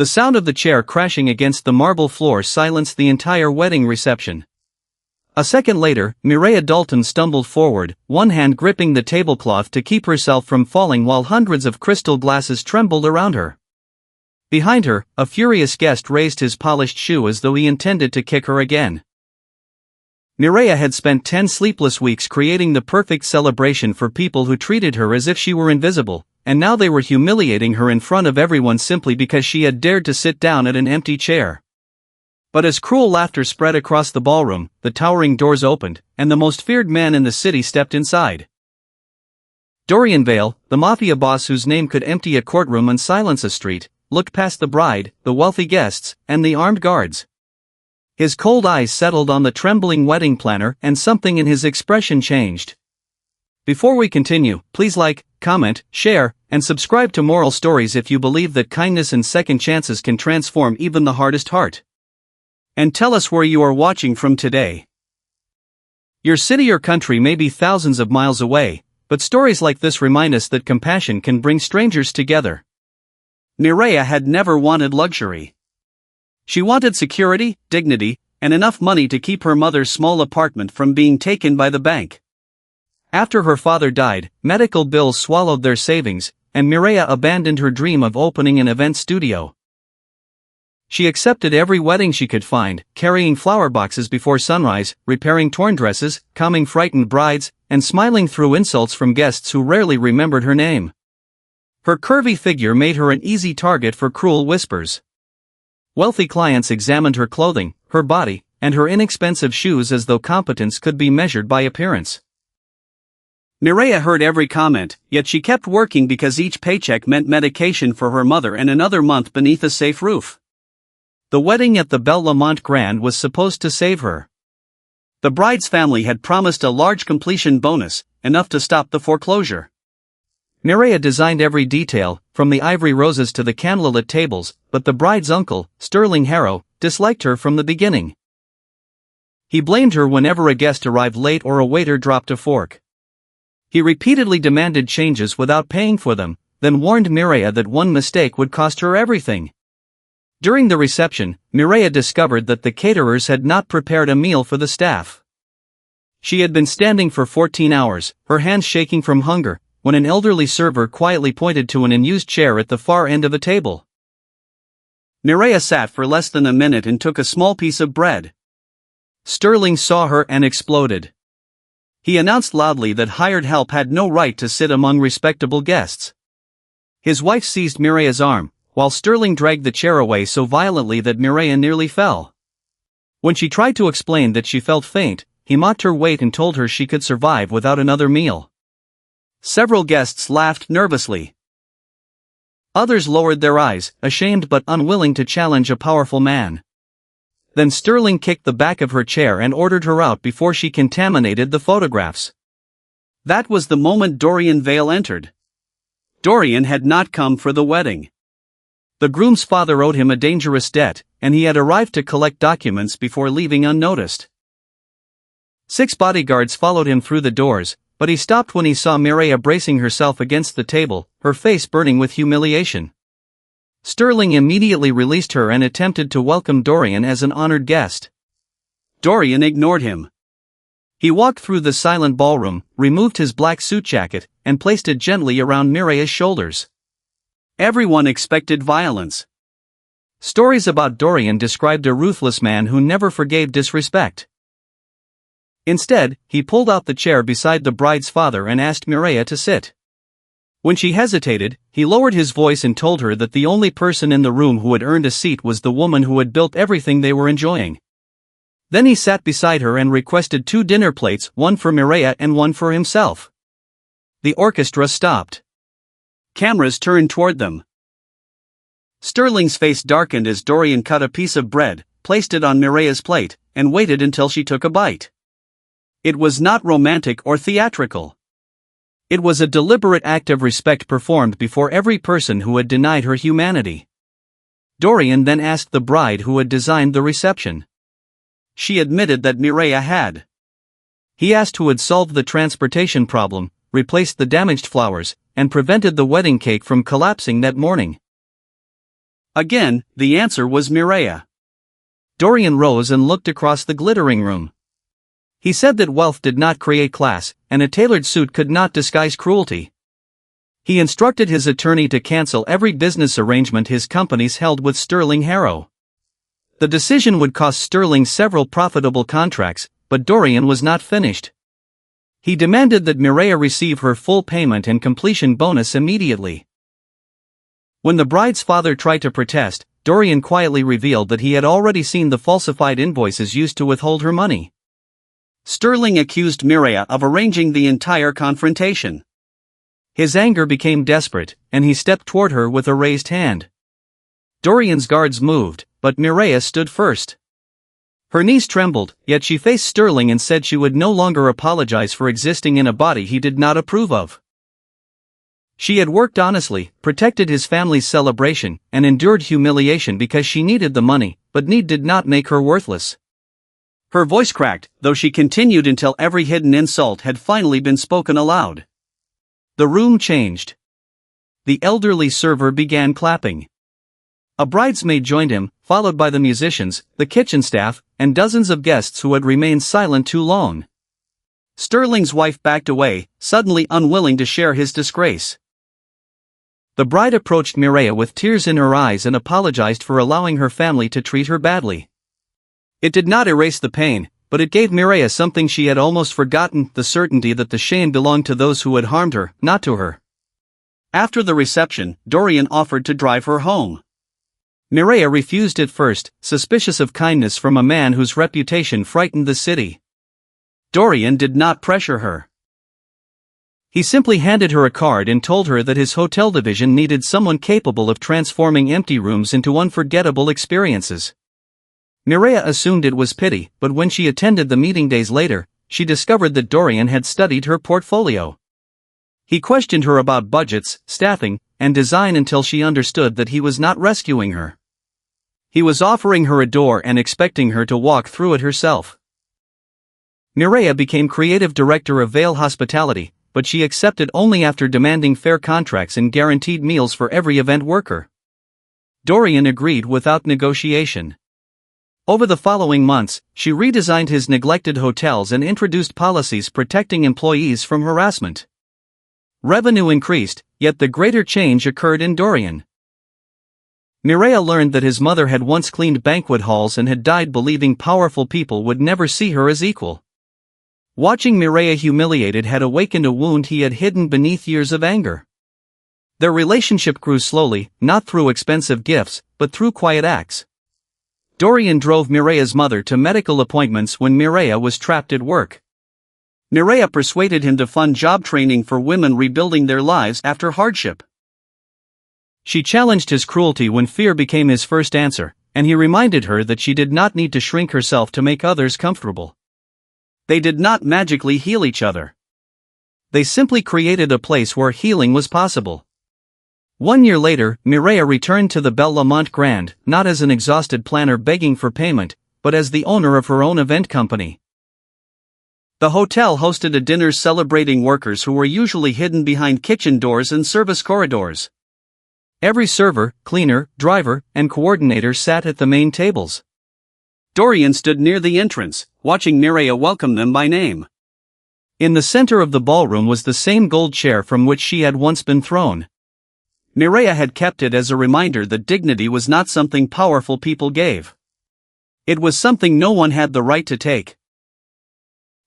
The sound of the chair crashing against the marble floor silenced the entire wedding reception. A second later, Mireya Dalton stumbled forward, one hand gripping the tablecloth to keep herself from falling while hundreds of crystal glasses trembled around her. Behind her, a furious guest raised his polished shoe as though he intended to kick her again. Mireya had spent 10 sleepless weeks creating the perfect celebration for people who treated her as if she were invisible, and now they were humiliating her in front of everyone simply because she had dared to sit down at an empty chair. But as cruel laughter spread across the ballroom, the towering doors opened, and the most feared man in the city stepped inside. Dorian Vale, the Mafia boss whose name could empty a courtroom and silence a street, looked past the bride, the wealthy guests, and the armed guards. His cold eyes settled on the trembling wedding planner, and something in his expression changed. Before we continue, please like, comment, share, and subscribe to Moral Stories if you believe that kindness and second chances can transform even the hardest heart. And tell us where you are watching from today. Your city or country may be thousands of miles away, but stories like this remind us that compassion can bring strangers together. Mireya had never wanted luxury. She wanted security, dignity, and enough money to keep her mother's small apartment from being taken by the bank. After her father died, medical bills swallowed their savings, and Mireya abandoned her dream of opening an event studio. She accepted every wedding she could find, carrying flower boxes before sunrise, repairing torn dresses, calming frightened brides, and smiling through insults from guests who rarely remembered her name. Her curvy figure made her an easy target for cruel whispers. Wealthy clients examined her clothing, her body, and her inexpensive shoes as though competence could be measured by appearance. Mireya heard every comment, yet she kept working because each paycheck meant medication for her mother and another month beneath a safe roof. The wedding at the Belle Lamont Grand was supposed to save her. The bride's family had promised a large completion bonus, enough to stop the foreclosure. Mireya designed every detail, from the ivory roses to the candlelit tables, but the bride's uncle, Sterling Harrow, disliked her from the beginning. He blamed her whenever a guest arrived late or a waiter dropped a fork. He repeatedly demanded changes without paying for them, then warned Mireya that one mistake would cost her everything. During the reception, Mireya discovered that the caterers had not prepared a meal for the staff. She had been standing for 14 hours, her hands shaking from hunger, when an elderly server quietly pointed to an unused chair at the far end of the table. Mireya sat for less than a minute and took a small piece of bread. Sterling saw her and exploded. He announced loudly that hired help had no right to sit among respectable guests. His wife seized Mireya's arm, while Sterling dragged the chair away so violently that Mireya nearly fell. When she tried to explain that she felt faint, he mocked her weight and told her she could survive without another meal. Several guests laughed nervously. Others lowered their eyes, ashamed but unwilling to challenge a powerful man. Then Sterling kicked the back of her chair and ordered her out before she contaminated the photographs. That was the moment Dorian Vale entered. Dorian had not come for the wedding. The groom's father owed him a dangerous debt, and he had arrived to collect documents before leaving unnoticed. 6 bodyguards followed him through the doors, but he stopped when he saw Mireya bracing herself against the table, her face burning with humiliation. Sterling immediately released her and attempted to welcome Dorian as an honored guest. Dorian ignored him. He walked through the silent ballroom, removed his black suit jacket, and placed it gently around Mireya's shoulders. Everyone expected violence. Stories about Dorian described a ruthless man who never forgave disrespect. Instead, he pulled out the chair beside the bride's father and asked Mireya to sit. When she hesitated, he lowered his voice and told her that the only person in the room who had earned a seat was the woman who had built everything they were enjoying. Then he sat beside her and requested 2 dinner plates, one for Mireya and one for himself. The orchestra stopped. Cameras turned toward them. Sterling's face darkened as Dorian cut a piece of bread, placed it on Mireya's plate, and waited until she took a bite. It was not romantic or theatrical. It was a deliberate act of respect performed before every person who had denied her humanity. Dorian then asked the bride who had designed the reception. She admitted that Mireya had. He asked who had solved the transportation problem, replaced the damaged flowers, and prevented the wedding cake from collapsing that morning. Again, the answer was Mireia. Dorian rose and looked across the glittering room. He said that wealth did not create class, and a tailored suit could not disguise cruelty. He instructed his attorney to cancel every business arrangement his companies held with Sterling Harrow. The decision would cost Sterling several profitable contracts, but Dorian was not finished. He demanded that Mireia receive her full payment and completion bonus immediately. When the bride's father tried to protest, Dorian quietly revealed that he had already seen the falsified invoices used to withhold her money. Sterling accused Mireia of arranging the entire confrontation. His anger became desperate, and he stepped toward her with a raised hand. Dorian's guards moved, but Mireia stood first. Her knees trembled, yet she faced Sterling and said she would no longer apologize for existing in a body he did not approve of. She had worked honestly, protected his family's celebration, and endured humiliation because she needed the money, but need did not make her worthless. Her voice cracked, though she continued until every hidden insult had finally been spoken aloud. The room changed. The elderly server began clapping. A bridesmaid joined him, followed by the musicians, the kitchen staff, and dozens of guests who had remained silent too long. Sterling's wife backed away, suddenly unwilling to share his disgrace. The bride approached Mireia with tears in her eyes and apologized for allowing her family to treat her badly. It did not erase the pain, but it gave Mireia something she had almost forgotten, the certainty that the shame belonged to those who had harmed her, not to her. After the reception, Dorian offered to drive her home. Mireia refused at first, suspicious of kindness from a man whose reputation frightened the city. Dorian did not pressure her. He simply handed her a card and told her that his hotel division needed someone capable of transforming empty rooms into unforgettable experiences. Mireia assumed it was pity, but when she attended the meeting days later, she discovered that Dorian had studied her portfolio. He questioned her about budgets, staffing, and design until she understood that he was not rescuing her. He was offering her a door and expecting her to walk through it herself. Mireia became creative director of Vale Hospitality, but she accepted only after demanding fair contracts and guaranteed meals for every event worker. Dorian agreed without negotiation. Over the following months, she redesigned his neglected hotels and introduced policies protecting employees from harassment. Revenue increased, yet the greater change occurred in Dorian. Mireia learned that his mother had once cleaned banquet halls and had died believing powerful people would never see her as equal. Watching Mireia humiliated had awakened a wound he had hidden beneath years of anger. Their relationship grew slowly, not through expensive gifts, but through quiet acts. Dorian drove Mireia's mother to medical appointments when Mireia was trapped at work. Mireia persuaded him to fund job training for women rebuilding their lives after hardship. She challenged his cruelty when fear became his first answer, and he reminded her that she did not need to shrink herself to make others comfortable. They did not magically heal each other. They simply created a place where healing was possible. 1 year later, Mireia returned to the Belle Lamont Grand, not as an exhausted planner begging for payment, but as the owner of her own event company. The hotel hosted a dinner celebrating workers who were usually hidden behind kitchen doors and service corridors. Every server, cleaner, driver, and coordinator sat at the main tables. Dorian stood near the entrance, watching Mireia welcome them by name. In the center of the ballroom was the same gold chair from which she had once been thrown. Mireia had kept it as a reminder that dignity was not something powerful people gave. It was something no one had the right to take.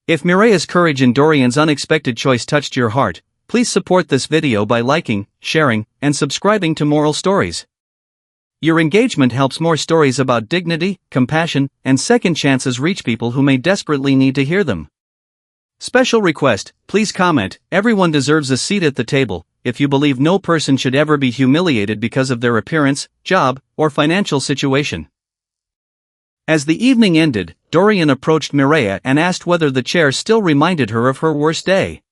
If Mireia's courage and Dorian's unexpected choice touched your heart, please support this video by liking, sharing, and subscribing to Moral Stories. Your engagement helps more stories about dignity, compassion, and second chances reach people who may desperately need to hear them. Special request, please comment, everyone deserves a seat at the table, if you believe no person should ever be humiliated because of their appearance, job, or financial situation. As the evening ended, Dorian approached Mireia and asked whether the chair still reminded her of her worst day.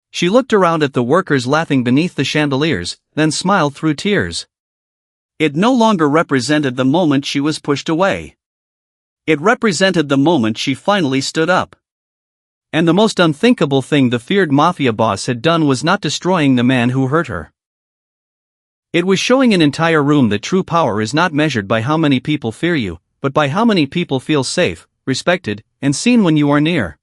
She looked around at the workers laughing beneath the chandeliers, then smiled through tears. It no longer represented the moment she was pushed away. It represented the moment she finally stood up. And the most unthinkable thing the feared Mafia Boss had done was not destroying the man who hurt her. It was showing an entire room that true power is not measured by how many people fear you, but by how many people feel safe, respected, and seen when you are near.